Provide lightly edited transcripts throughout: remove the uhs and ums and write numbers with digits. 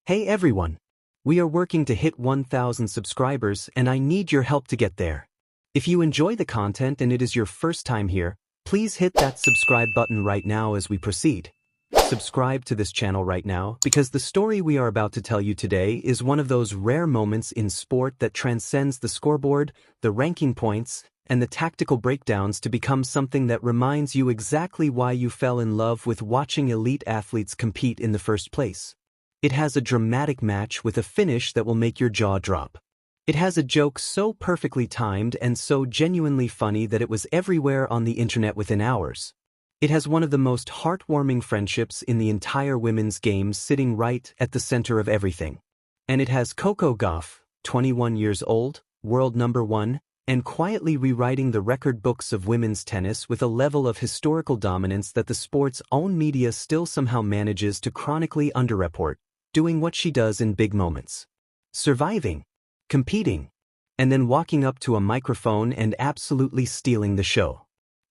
Hey everyone! We are working to hit 1,000 subscribers and I need your help to get there. If you enjoy the content and it is your first time here, please hit that subscribe button right now as we proceed. Subscribe to this channel right now because the story we are about to tell you today is one of those rare moments in sport that transcends the scoreboard, the ranking points, and the tactical breakdowns to become something that reminds you exactly why you fell in love with watching elite athletes compete in the first place. It has a dramatic match with a finish that will make your jaw drop. It has a joke so perfectly timed and so genuinely funny that it was everywhere on the internet within hours. It has one of the most heartwarming friendships in the entire women's game sitting right at the center of everything. And it has COCO Gauff, 21 years old, world number 1, and quietly rewriting the record books of women's tennis with a level of historical dominance that the sport's own media still somehow manages to chronically underreport, doing what she does in big moments. Surviving, competing, and then walking up to a microphone and absolutely stealing the show.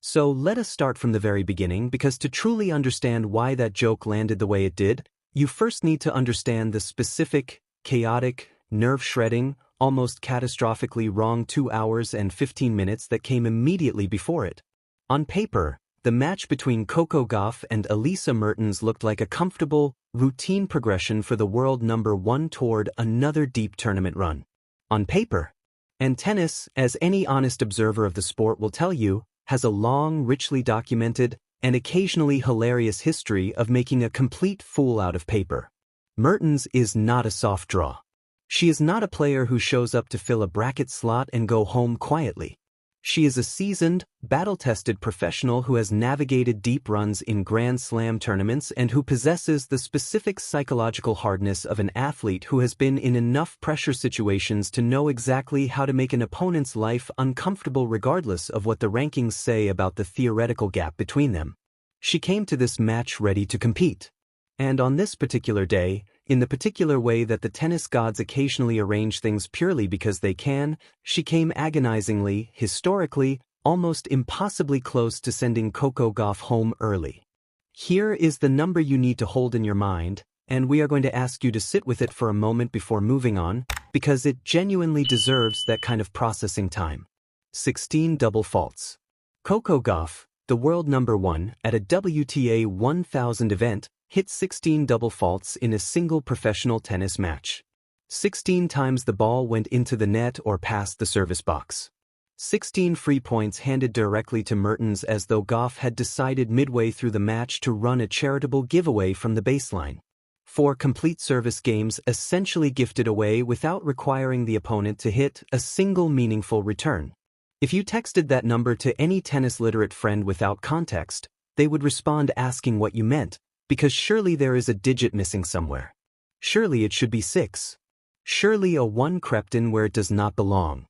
So let us start from the very beginning, because to truly understand why that joke landed the way it did, you first need to understand the specific, chaotic, nerve-shredding, almost catastrophically wrong 2 hours and 15 minutes that came immediately before it. On paper, the match between COCO Gauff and Elisa Mertens looked like a comfortable, routine progression for the world number 1 toward another deep tournament run. On paper. And tennis, as any honest observer of the sport will tell you, has a long, richly documented, and occasionally hilarious history of making a complete fool out of paper. Mertens is not a soft draw. She is not a player who shows up to fill a bracket slot and go home quietly. She is a seasoned, battle-tested professional who has navigated deep runs in Grand Slam tournaments and who possesses the specific psychological hardness of an athlete who has been in enough pressure situations to know exactly how to make an opponent's life uncomfortable regardless of what the rankings say about the theoretical gap between them. She came to this match ready to compete. And on this particular day, in the particular way that the tennis gods occasionally arrange things purely because they can, she came agonizingly, historically, almost impossibly close to sending COCO Gauff home early. Here is the number you need to hold in your mind, and we are going to ask you to sit with it for a moment before moving on, because it genuinely deserves that kind of processing time. 16 double faults. COCO Gauff, the world number 1, at a WTA 1000 event, hit 16 double faults in a single professional tennis match. 16 times the ball went into the net or past the service box. 16 free points handed directly to Mertens as though Gauff had decided midway through the match to run a charitable giveaway from the baseline. 4 complete service games essentially gifted away without requiring the opponent to hit a single meaningful return. If you texted that number to any tennis-literate friend without context, they would respond asking what you meant, because surely there is a digit missing somewhere. Surely it should be 6. Surely a 1 crept in where it does not belong.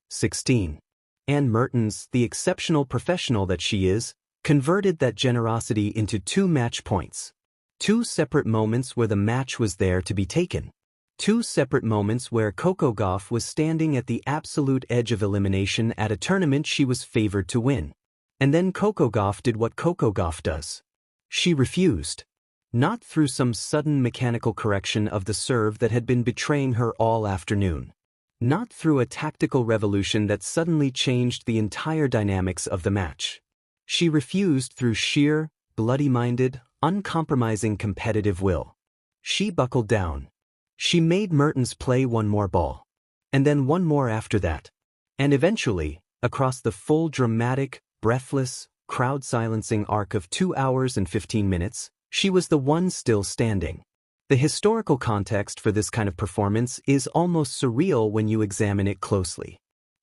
16. And Mertens, the exceptional professional that she is, converted that generosity into 2 match points. 2 separate moments where the match was there to be taken. 2 separate moments where COCO Gauff was standing at the absolute edge of elimination at a tournament she was favored to win. And then COCO Gauff did what COCO Gauff does. She refused. Not through some sudden mechanical correction of the serve that had been betraying her all afternoon. Not through a tactical revolution that suddenly changed the entire dynamics of the match. She refused through sheer, bloody-minded, uncompromising competitive will. She buckled down. She made Mertens play one more ball. And then one more after that. And eventually, across the full dramatic, breathless, crowd-silencing arc of 2 hours and 15 minutes, she was the one still standing. The historical context for this kind of performance is almost surreal when you examine it closely.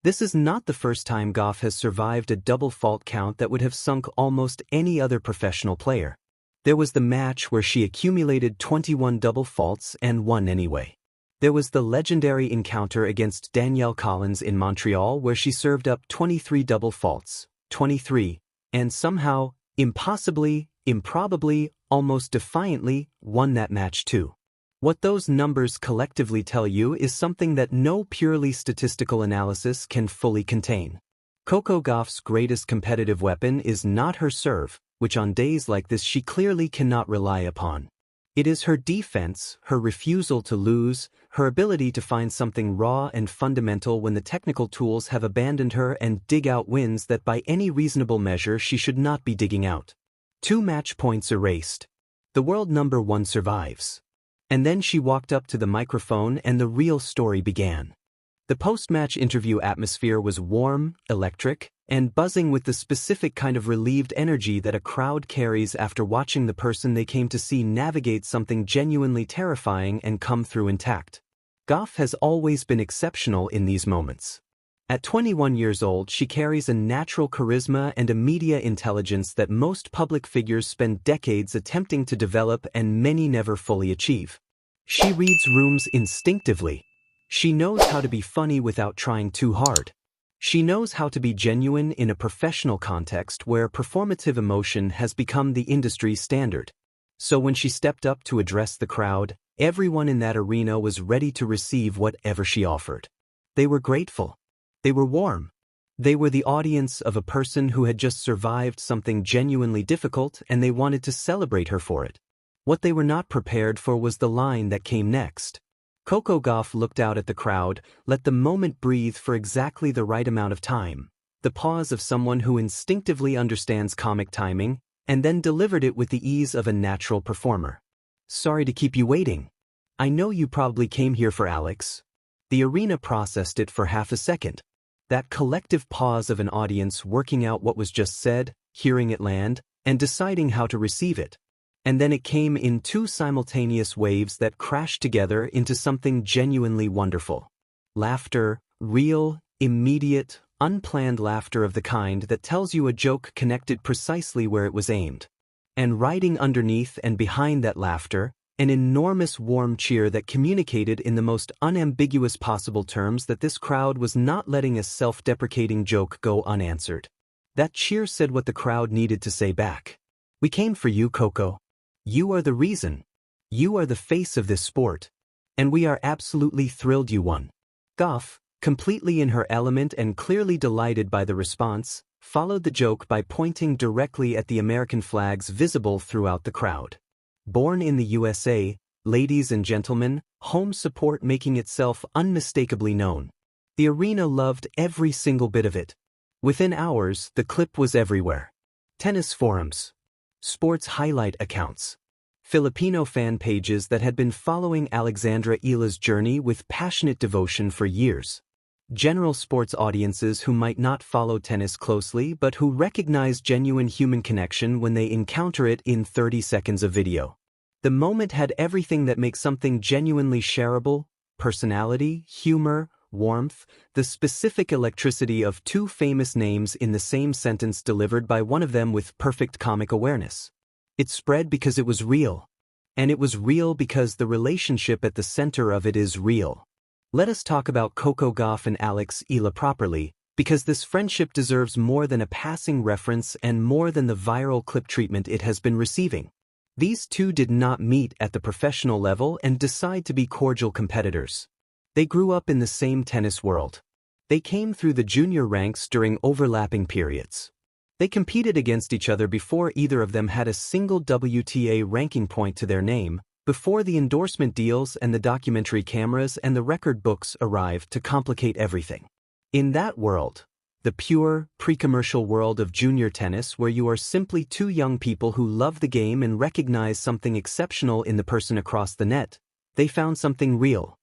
This is not the first time Gauff has survived a double fault count that would have sunk almost any other professional player. There was the match where she accumulated 21 double faults and won anyway. There was the legendary encounter against Danielle Collins in Montreal where she served up 23 double faults, 23, and somehow, impossibly, improbably, almost defiantly, won that match too. What those numbers collectively tell you is something that no purely statistical analysis can fully contain. COCO Gauff's greatest competitive weapon is not her serve, which on days like this she clearly cannot rely upon. It is her defense, her refusal to lose, her ability to find something raw and fundamental when the technical tools have abandoned her and dig out wins that by any reasonable measure she should not be digging out. 2 match points erased. The world number 1 survives. And then she walked up to the microphone and the real story began. The post-match interview atmosphere was warm, electric, and buzzing with the specific kind of relieved energy that a crowd carries after watching the person they came to see navigate something genuinely terrifying and come through intact. Gauff has always been exceptional in these moments. At 21 years old, she carries a natural charisma and a media intelligence that most public figures spend decades attempting to develop and many never fully achieve. She reads rooms instinctively. She knows how to be funny without trying too hard. She knows how to be genuine in a professional context where performative emotion has become the industry standard. So when she stepped up to address the crowd, everyone in that arena was ready to receive whatever she offered. They were grateful. They were warm. They were the audience of a person who had just survived something genuinely difficult, and they wanted to celebrate her for it. What they were not prepared for was the line that came next. Coco Gauff looked out at the crowd, let the moment breathe for exactly the right amount of time, the pause of someone who instinctively understands comic timing, and then delivered it with the ease of a natural performer. "Sorry to keep you waiting. I know you probably came here for Alex." The arena processed it for half a second. That collective pause of an audience working out what was just said, hearing it land, and deciding how to receive it. And then it came in 2 simultaneous waves that crashed together into something genuinely wonderful. Laughter, real, immediate, unplanned laughter of the kind that tells you a joke connected precisely where it was aimed. And riding underneath and behind that laughter, an enormous warm cheer that communicated in the most unambiguous possible terms that this crowd was not letting a self-deprecating joke go unanswered. That cheer said what the crowd needed to say back. "We came for you, Coco. You are the reason. You are the face of this sport. And we are absolutely thrilled you won." Gauff, completely in her element and clearly delighted by the response, followed the joke by pointing directly at the American flags visible throughout the crowd. Born in the USA, ladies and gentlemen, home support making itself unmistakably known. The arena loved every single bit of it. Within hours, the clip was everywhere. Tennis forums. Sports highlight accounts. Filipino fan pages that had been following Alexandra Ila's journey with passionate devotion for years. General sports audiences who might not follow tennis closely but who recognize genuine human connection when they encounter it in 30 seconds of video. The moment had everything that makes something genuinely shareable: personality, humor, warmth, the specific electricity of 2 famous names in the same sentence delivered by one of them with perfect comic awareness. It spread because it was real. And it was real because the relationship at the center of it is real. Let us talk about Coco Gauff and Alex Ila properly, because this friendship deserves more than a passing reference and more than the viral clip treatment it has been receiving. These 2 did not meet at the professional level and decide to be cordial competitors. They grew up in the same tennis world. They came through the junior ranks during overlapping periods. They competed against each other before either of them had a single WTA ranking point to their name, before the endorsement deals and the documentary cameras and the record books arrived to complicate everything. In that world, the pure, pre-commercial world of junior tennis where you are simply 2 young people who love the game and recognize something exceptional in the person across the net, they found something real.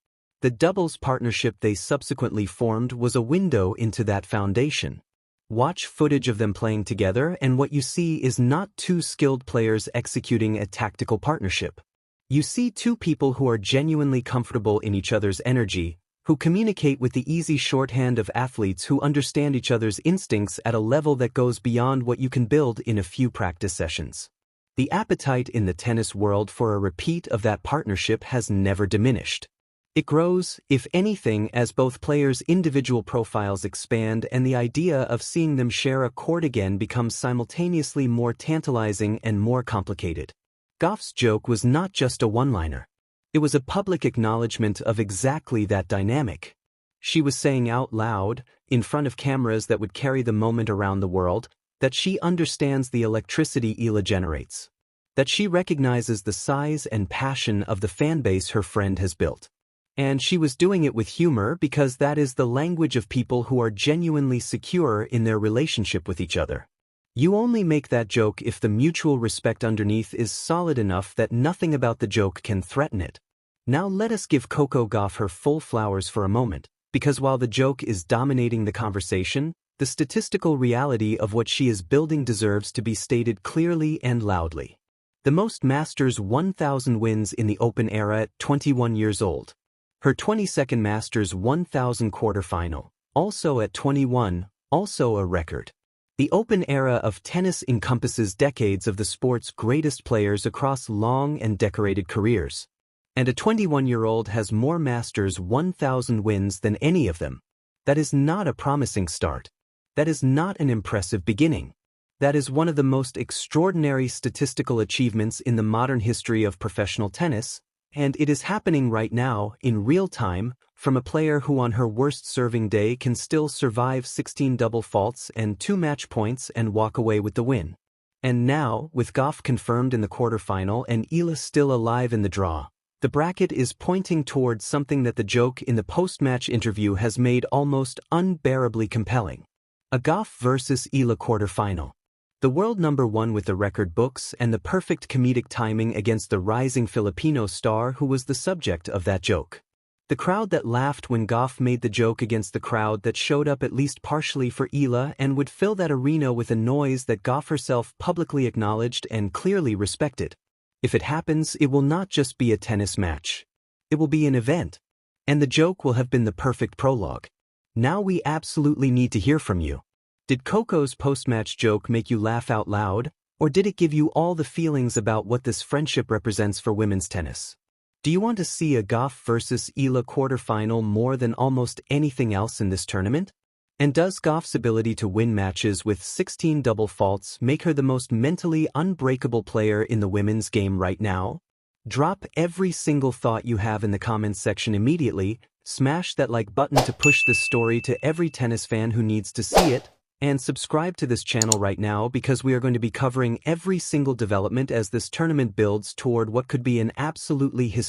The doubles partnership they subsequently formed was a window into that foundation. Watch footage of them playing together and what you see is not 2 skilled players executing a tactical partnership. You see 2 people who are genuinely comfortable in each other's energy, who communicate with the easy shorthand of athletes who understand each other's instincts at a level that goes beyond what you can build in a few practice sessions. The appetite in the tennis world for a repeat of that partnership has never diminished. It grows, if anything, as both players' individual profiles expand and the idea of seeing them share a court again becomes simultaneously more tantalizing and more complicated. Gauff's joke was not just a one-liner. It was a public acknowledgement of exactly that dynamic. She was saying out loud, in front of cameras that would carry the moment around the world, that she understands the electricity Ila generates. that she recognizes the size and passion of the fanbase her friend has built. And she was doing it with humor because that is the language of people who are genuinely secure in their relationship with each other. You only make that joke if the mutual respect underneath is solid enough that nothing about the joke can threaten it. Now let us give COCO GAUFF her full flowers for a moment, because while the joke is dominating the conversation, the statistical reality of what she is building deserves to be stated clearly and loudly. The most Masters 1000 wins in the Open era at 21 years old. Her 22nd Masters 1000 quarterfinal, also at 21, also a record. The Open era of tennis encompasses decades of the sport's greatest players across long and decorated careers. And a 21-year-old has more Masters 1000 wins than any of them. That is not a promising start. That is not an impressive beginning. That is one of the most extraordinary statistical achievements in the modern history of professional tennis, and it is happening right now, in real time, from a player who on her worst serving day can still survive 16 double faults and 2 match points and walk away with the win. And now, with Gauff confirmed in the quarterfinal and Ilya still alive in the draw, the bracket is pointing towards something that the joke in the post-match interview has made almost unbearably compelling. A Gauff versus Ilya quarterfinal. The world number one with the record books and the perfect comedic timing against the rising Filipino star who was the subject of that joke. The crowd that laughed when Gauff made the joke against the crowd that showed up at least partially for Ilya and would fill that arena with a noise that Gauff herself publicly acknowledged and clearly respected. If it happens, it will not just be a tennis match. It will be an event. And the joke will have been the perfect prologue. Now we absolutely need to hear from you. Did COCO's post-match joke make you laugh out loud, or did it give you all the feelings about what this friendship represents for women's tennis? Do you want to see a Gauff versus Ilya quarterfinal more than almost anything else in this tournament? And does Gauff's ability to win matches with 16 double faults make her the most mentally unbreakable player in the women's game right now? Drop every single thought you have in the comments section immediately, smash that like button to push this story to every tennis fan who needs to see it, and subscribe to this channel right now because we are going to be covering every single development as this tournament builds toward what could be an absolutely historic